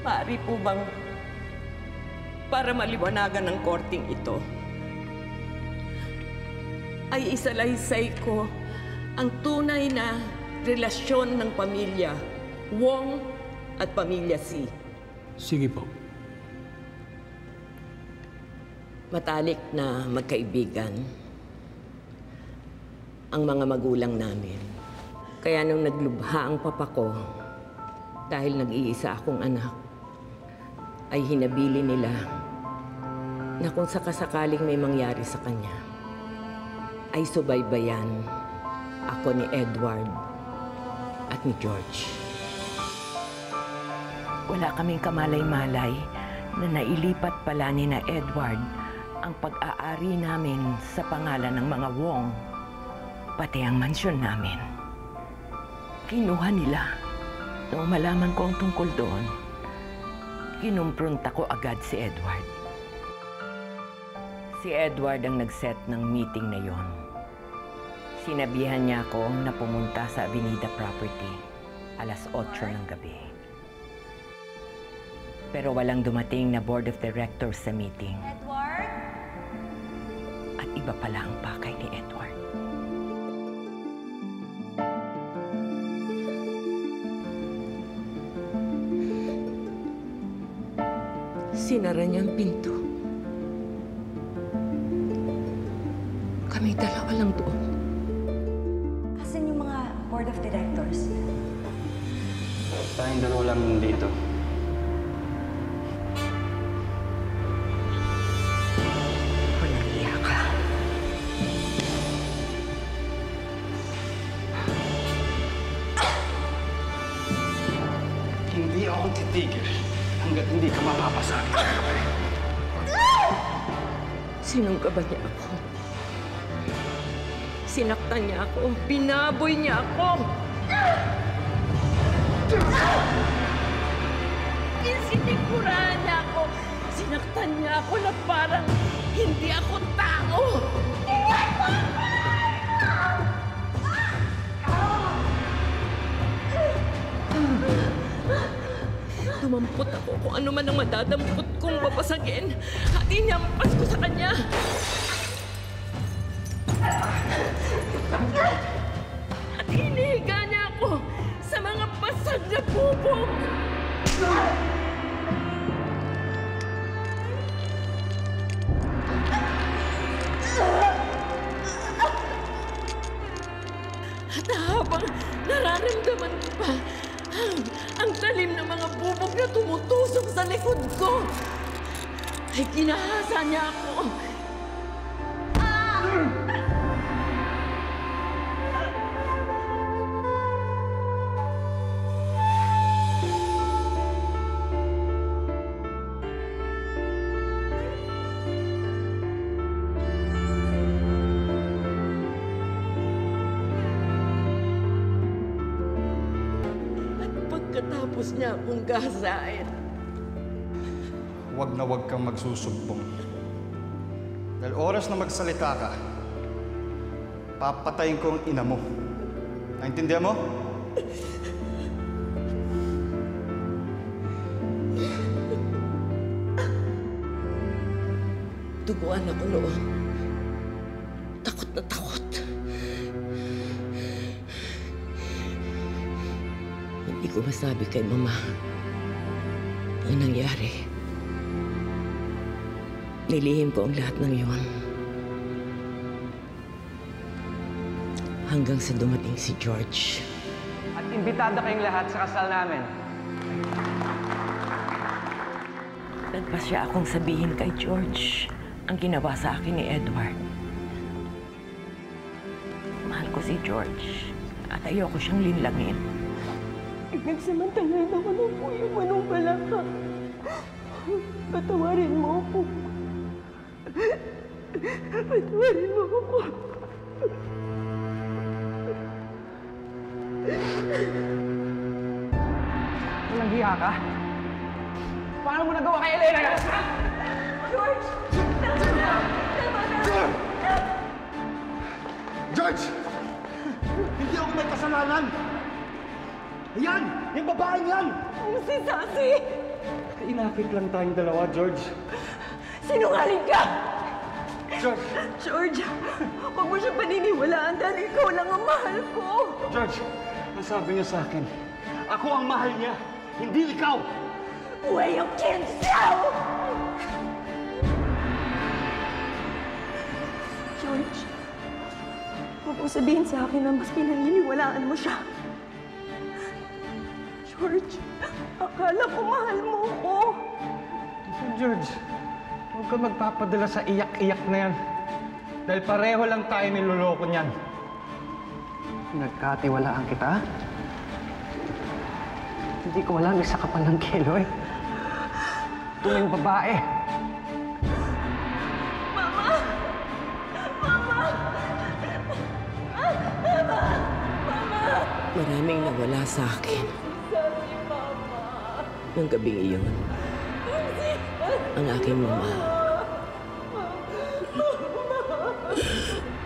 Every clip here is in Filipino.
Maaari po bang para maliwanagan ng korting ito, ay isalaysay ko ang tunay na relasyon ng pamilya Wong at pamilya Si. Sige po. Matalik na magkaibigan ang mga magulang namin. Kaya nung naglubha ang papa ko, dahil nag-iisa akong anak, ay hinabili nila na kung sakasakaling may mangyari sa kanya, ay subaybayan ako ni Edward at ni George. Wala kaming kamalay-malay na nailipat pala ni na Edward ang pag-aari namin sa pangalan ng mga Wong, pati ang mansyon namin. Kinuha nila. Nung malaman ko ang tungkol doon, kinumpronta ko agad si Edward. Si Edward ang nag-set ng meeting na yon. Sinabihan niya ako na pumunta sa Avenida Property alas 8 ng gabi. Pero walang dumating na board of directors sa meeting. Edward? At iba pala ang pakay ni Edward. Sinara niya ang pinto. Kami dalawa lang doon. Asan yung mga board of directors? Tayong dalawa lang dito. Walang iya ka. Hindi ako titigil hanggat hindi ka mapapasakin. Sinunggaban niya ako. Sinaktan niya ako. Binaboy niya ako. Sinigurahan niya ako. Sinaktan niya ako na parang hindi ako tao. Dumampot ako kung ano man ang madadampot kong papasagin. At inampas ko sa kanya. At hinihiga niya ako sa mga basag na bubog. At habang nararamdaman ko pa ang talim ng mga bubog na tumutusok sa likod ko, ay kinahasa niya ako. Pagkatapos niya akong gahasain, Huwag na huwag kang magsusumbong. Dahil oras na magsalita ka, papatayin ko ang ina mo. Naintindihan mo? duguan ako noon. Takot na takot. Hindi ko masabi kay Mama ang nangyari. Nilihim ko ang lahat ng iyon. Hanggang sa dumating si George. At imbitado kayong lahat sa kasal namin. Nagpasya akong sabihin kay George ang ginawa sa akin ni Edward. Mahal ko si George at ayoko siyang linlangin. Nagsamantalahan ako ng puyo mo nung pala ka. Patawarin mo ako. Patawarin mo ako. Walang hiya ka? Paano mo nagawa kay Elena yan? George! George! Hindi ako may kasalanan! Ayan! Yung babaeng yan! Si Sassy! Inakit lang tayong dalawa, George. Sinungaling ka! George! George, huwag mo siya paniniwalaan dahil ikaw lang ang mahal ko. George! Ang sabi niya sa akin, ako ang mahal niya, hindi ikaw! Way of yourself! George, huwag mo sabihin sa akin na mas pinaniniwalaan mo siya. George, akala ko mahal mo ko. George, huwag ka magpapadala sa iyak-iyak na yan. Dahil pareho lang tayo niloloko niyan. Nagkatiwalaan kita? Hindi ko alam, isa ka pa ng kilo eh. Tuming babae. Maraming nawala sa akin. Nung gabing iyon, ang aking mama,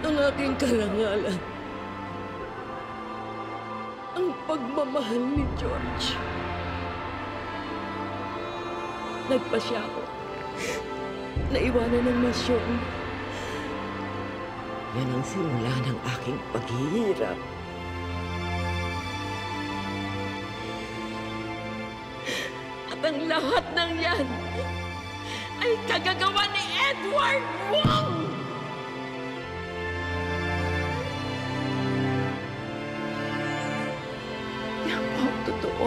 ang aking karangalan, ang pagmamahal ni George. Nagpasya ako. Naiwanan ng misyon. Yan ang simula ng aking paghihirap. At ang lahat ng yan ay kagagawa ni Edward Wong! Yan po ang totoo.